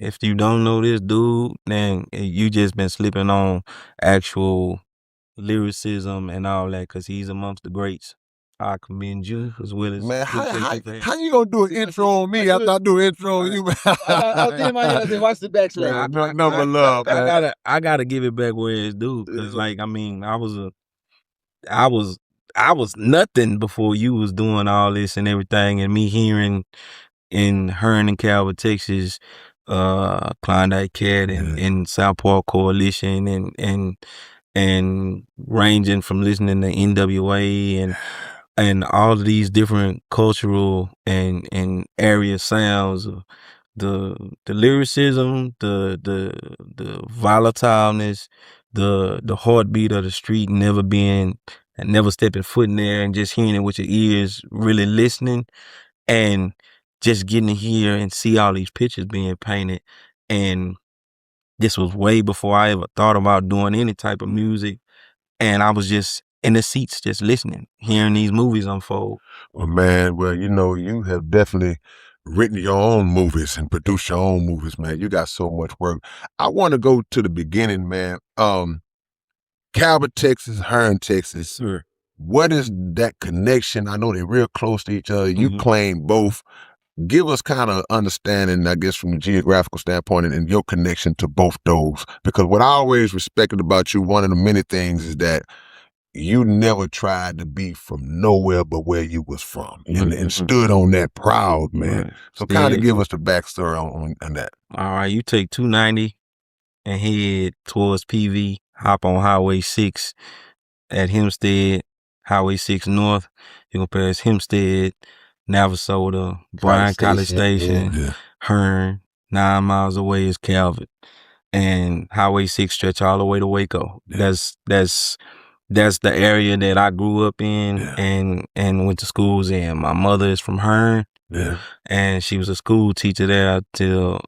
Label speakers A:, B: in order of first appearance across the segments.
A: If you don't know this dude, then you just been slipping on actual lyricism and all that, because he's amongst the greats. I commend you as well as
B: Man, how you gonna do an intro on me after I do an intro on you?
C: I was in my head. I said, "Watch the backslash."
B: Number love, man.
A: I gotta give it back where it's due, because like I mean, I was I was nothing before you was doing all this and everything, and me hearing in Hearn and Calvert, Texas, Klondike Cat and South Park Coalition and ranging from listening to NWA and all of these different cultural and area sounds, the lyricism, the volatileness, the heartbeat of the street, never stepping foot in there, and just hearing it with your ears, really listening, and just getting to hear and see all these pictures being painted. And this was way before I ever thought about doing any type of music. And I was just in the seats, just listening, hearing these movies unfold.
B: Well, man, you have definitely written your own movies and produced your own movies, man. You got so much work. I want to go to the beginning, man. Calvert, Texas, Hearn, Texas.
A: Sure.
B: What is that connection? I know they're real close to each other. You claim both. Give us kind of understanding, I guess, from the geographical standpoint and your connection to both those. Because what I always respected about you, one of the many things, is that you never tried to be from nowhere but where you was from, and stood on that proud, man. Right. So kind of give us the backstory on that.
A: All right, you take 290 and head towards PV, hop on Highway 6 at Hempstead, Highway 6 North. You go past Hempstead, Navasota, Bryan College Station, Hearn. 9 miles away is Calvert, and Highway 6 stretch all the way to Waco. That's the area that I grew up in and went to schools in. My mother is from Hearn, and she was a school teacher there till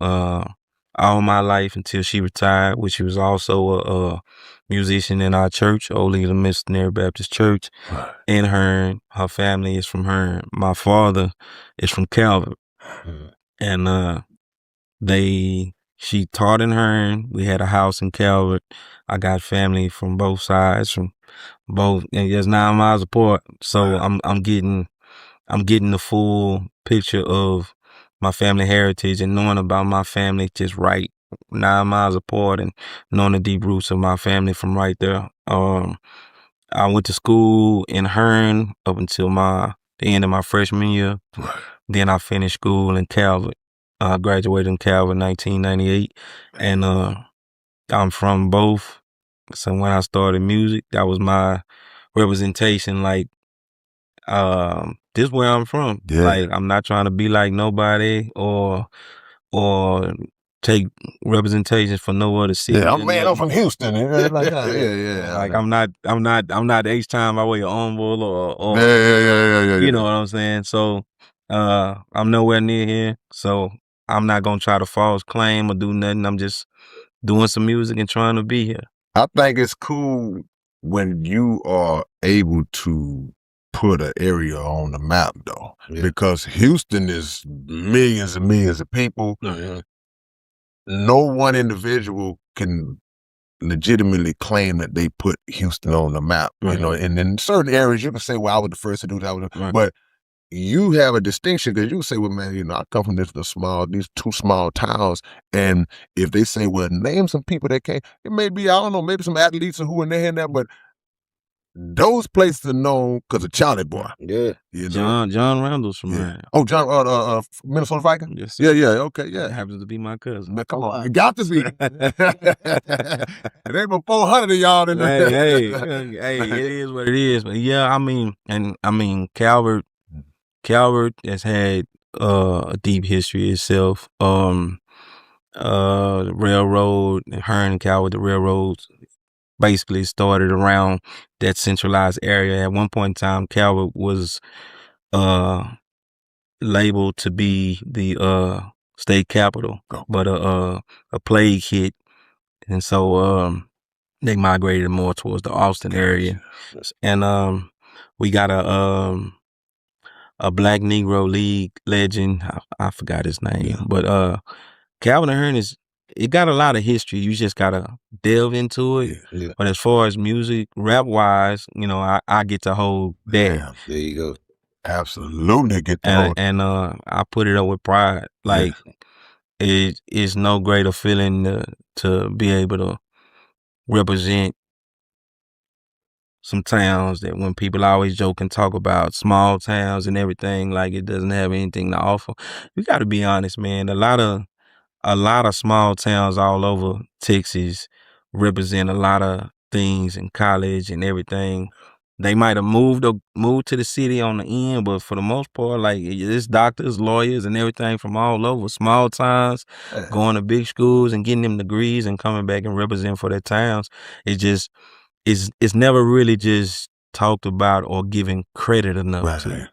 A: all my life until she retired, which she was also a musician in our church, Old England Missionary Baptist Church in Hearn. Her family is from Hearn. My father is from Calvert, and she taught in Hearn. We had a house in Calvert. I got family from both sides, from both, and just 9 miles apart. So I'm getting the full picture of my family heritage and knowing about my family just right 9 miles apart, and knowing the deep roots of my family from right there. I went to school in Hearn up until the end of my freshman year. Then I finished school in Calvert. I graduated in Calvert in 1998, and I'm from both. So when I started music, that was my representation. Like, this is where I'm from. Like, I'm not trying to be like nobody or take representations for no other city.
B: Yeah, I'm from Houston. Like that.
A: Like, I'm not H-Time by way of Onville or you know what I'm saying? So I'm nowhere near here. So I'm not gonna try to false claim or do nothing. I'm just doing some music and trying to be here.
B: I think it's cool when you are able to put an area on the map, though, because Houston is millions and millions of people. No one individual can legitimately claim that they put Houston on the map. You know, and in certain areas you can say, well, I was the first to do that. But you have a distinction, because you can say, well, man, I come from these two small towns, and if they say, well, name some people that came, it may be, I don't know, maybe some athletes or who in there and that, but those places are known because of Chalie Boy.
A: You know? John Randall's from there.
B: Oh, John, Minnesota Viking?
A: Yes.
B: Okay,
A: Happens to be my cousin.
B: Man, come on, you got to be. There were 400 of y'all in there.
A: Hey, it is what it is. But yeah, I mean, Calvert has had a deep history itself. The railroad, Hearn and Calvert, the railroads basically started around that centralized area. At one point in time, Calvert was labeled to be the state capital, but a plague hit, and so they migrated more towards the Austin area. And we got a Black Negro League legend. I forgot his name, but Calvin and Hearn it got a lot of history. You just gotta delve into it.
C: Yeah.
A: But as far as music, rap wise, you know, I get to hold that.
B: Damn.
C: There you go.
B: Absolutely get to hold.
A: And I put it up with pride. Like it is no greater feeling to be able to represent some towns that when people always joke and talk about small towns and everything, like it doesn't have anything to offer. You got to be honest, man. A lot of small towns all over Texas represent a lot of things in college and everything. They might have moved to the city on the end, but for the most part, like it's doctors, lawyers, and everything from all over small towns, going to big schools and getting them degrees and coming back and represent for their towns. It's never really just talked about or given credit enough to.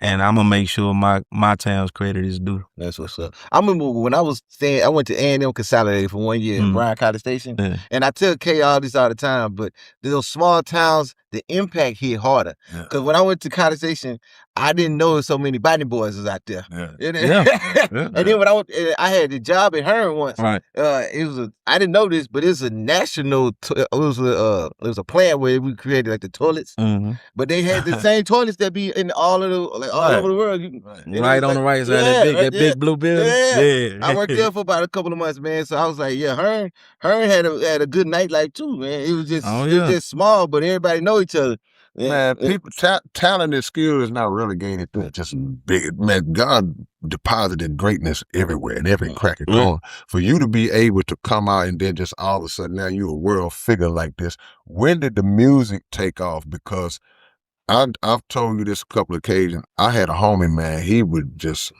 A: And I'm gonna make sure my town's credit is due.
C: That's what's up. I remember when I was staying, I went to A&M Consolidated for 1 year in Bryan College Station, and I tell K all this all the time, but those small towns, the impact hit harder. Because when I went to College Station, I didn't know so many Botany boys was out there. And then when I had the job at Hearn once.
A: Right.
C: I didn't know this, but it's a national. It was a plan where we created like the toilets, but they had the same toilets that be in all of the all over the world.
A: Right on the right side, that big blue building. Yeah.
C: I worked there for about a couple of months, man. So I was like, yeah, Hearn had a good nightlife too, man. It was just it was just small, but everybody know each other.
B: Man, people, talent and skill is not relegated to just big. Man, God deposited greatness everywhere in every crack of corner. For you to be able to come out and then just all of a sudden now you're a world figure like this. When did the music take off? Because I've told you this a couple of occasions. I had a homie, man. He would just,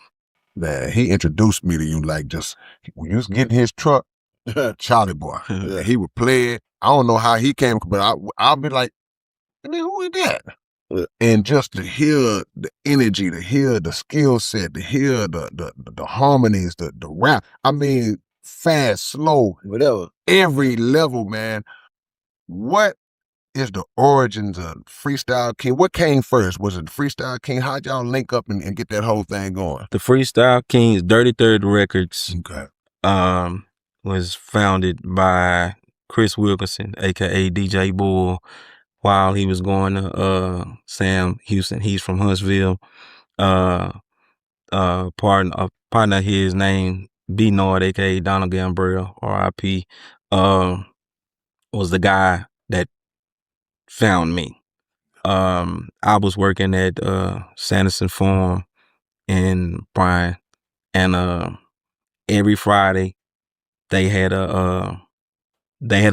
B: man, he introduced me to you like just when you was getting his truck, Chalie Boy. He would play it. I don't know how he came, but I'll be like, I mean, who is that? And just to hear the energy, to hear the skill set, to hear the harmonies, the rap. I mean, fast, slow,
C: whatever.
B: Every level, man. What is the origins of Freestyle King? What came first? Was it Freestyle King? How'd y'all link up and get that whole thing going?
A: The Freestyle Kings, Dirty Third Records, was founded by Chris Wilkinson, aka DJ Bull, while he was going to Sam Houston. He's from Huntsville. Partner of his name, B Nord, aka Donald Gambrill, R.I.P., was the guy that found me. I was working at Sanderson Farm in Bryan, and every Friday they had a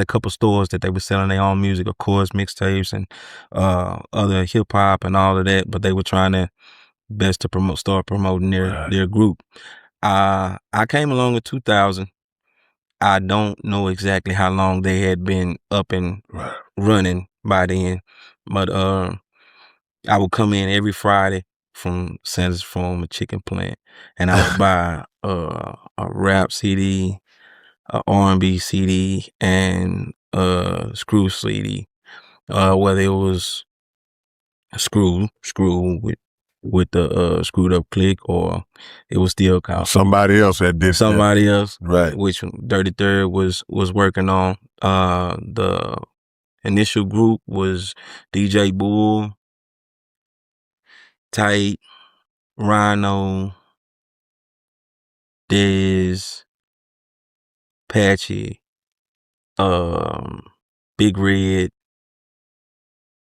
A: couple stores that they were selling their own music, of course, mixtapes and other hip hop and all of that. But they were trying their best to start promoting their group. I came along in 2000. I don't know exactly how long they had been up and running by then, but I would come in every Friday from Santa's Farm, a chicken plant, and I would buy a rap CD, a R&B CD, and a Screw CD, whether it was Screw with the screwed up click, or it was still called
B: somebody else that did
A: somebody else,
B: right?
A: Which Dirty Third was working on. The initial group was DJ Bull, Tight, Rhino, Dez, Patchy, Big Red,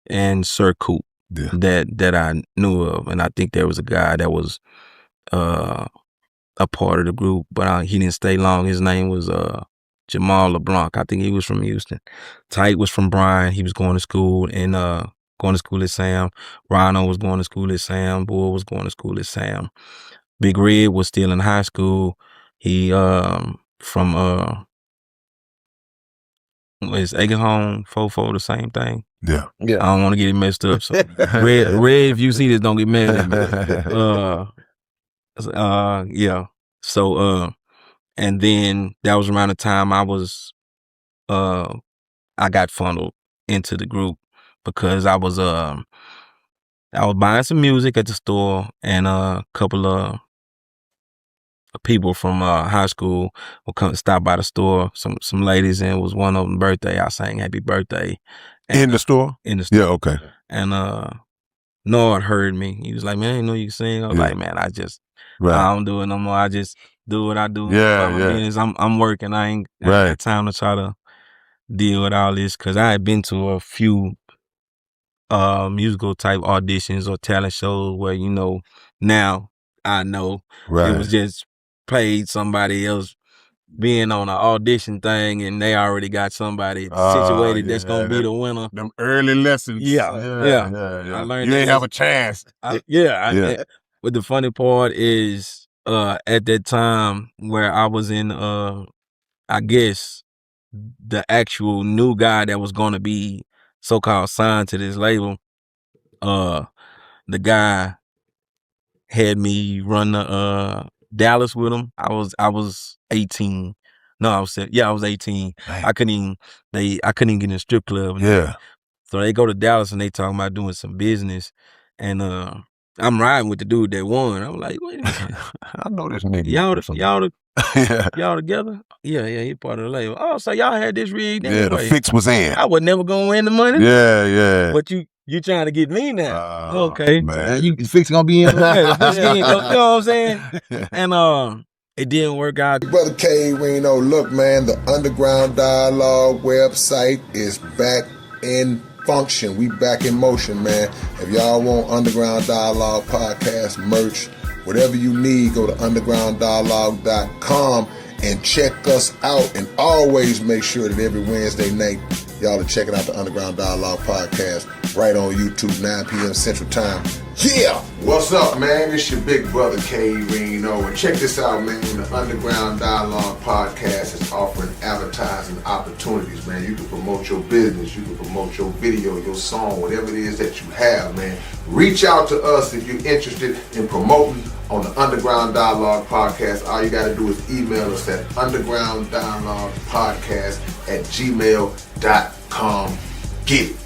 A: and Sir Coop. That I knew of, and I think there was a guy that was a part of the group, but he didn't stay long. His name was Jamal LeBlanc. I think he was from Houston. Tight was from Bryan. He was going to school at Sam. Rhino was going to school at Sam. Bull was going to school at Sam. Big Red was still in high school. He from is Eggenholm, Fofo the same thing?
B: Yeah.
A: I don't want to get it messed up. So Red, if you see this, don't get mad at me. Yeah. So and then that was around the time I got funneled into the group because I was buying some music at the store, and a couple of people from high school would come stop by the store. Some ladies, and it was one of them birthday. I sang happy birthday. And,
B: in the store?
A: In the store.
B: Yeah, okay.
A: And Nord heard me. He was like, man, I didn't know you can sing. I was like, man, I don't do it no more. I just do what I do.
B: Yeah,
A: my business. I'm working. I ain't got time to try to deal with all this, because I had been to a few musical type auditions or talent shows where, now I know it was just played somebody else being on an audition thing, and they already got somebody situated that's gonna be the winner.
B: Them early lessons.
A: Yeah.
B: I
A: learned
B: you ain't have a chance.
A: But the funny part is, at that time where I was in, I guess the actual new guy that was gonna be so-called signed to this label, the guy had me run the Dallas with him. I was 18. No, I was 18.
B: Right.
A: I couldn't even get in a strip club. So they go to Dallas and they talking about doing some business, and I'm riding with the dude that won. I'm like, wait a minute.
B: I know this nigga.
A: Y'all together? Yeah, he part of the label. Oh, so y'all had this rigged anyway.
B: Yeah, the fix was in.
A: I was never gonna win the money.
B: Yeah.
A: But you trying to get me now? Okay,
B: man.
C: You fix gonna be in.
A: You know what I'm saying? And it didn't work out.
D: Brother K Reno, look, man, the Underground Dialogue website is back in function. We back in motion, man. If y'all want Underground Dialogue podcast merch, whatever you need, go to undergrounddialogue.com and check us out. And always make sure that every Wednesday night, y'all are checking out the Underground Dialogue podcast right on YouTube, 9 p.m. Central Time. Yeah! What's up, man? It's your big brother, K Reno. And check this out, man. The Underground Dialogue podcast is offering advertising opportunities, man. You can promote your business. You can promote your video, your song, whatever it is that you have, man. Reach out to us if you're interested in promoting on the Underground Dialogue podcast. All you got to do is email us at undergrounddialoguepodcast@gmail.com. Get it.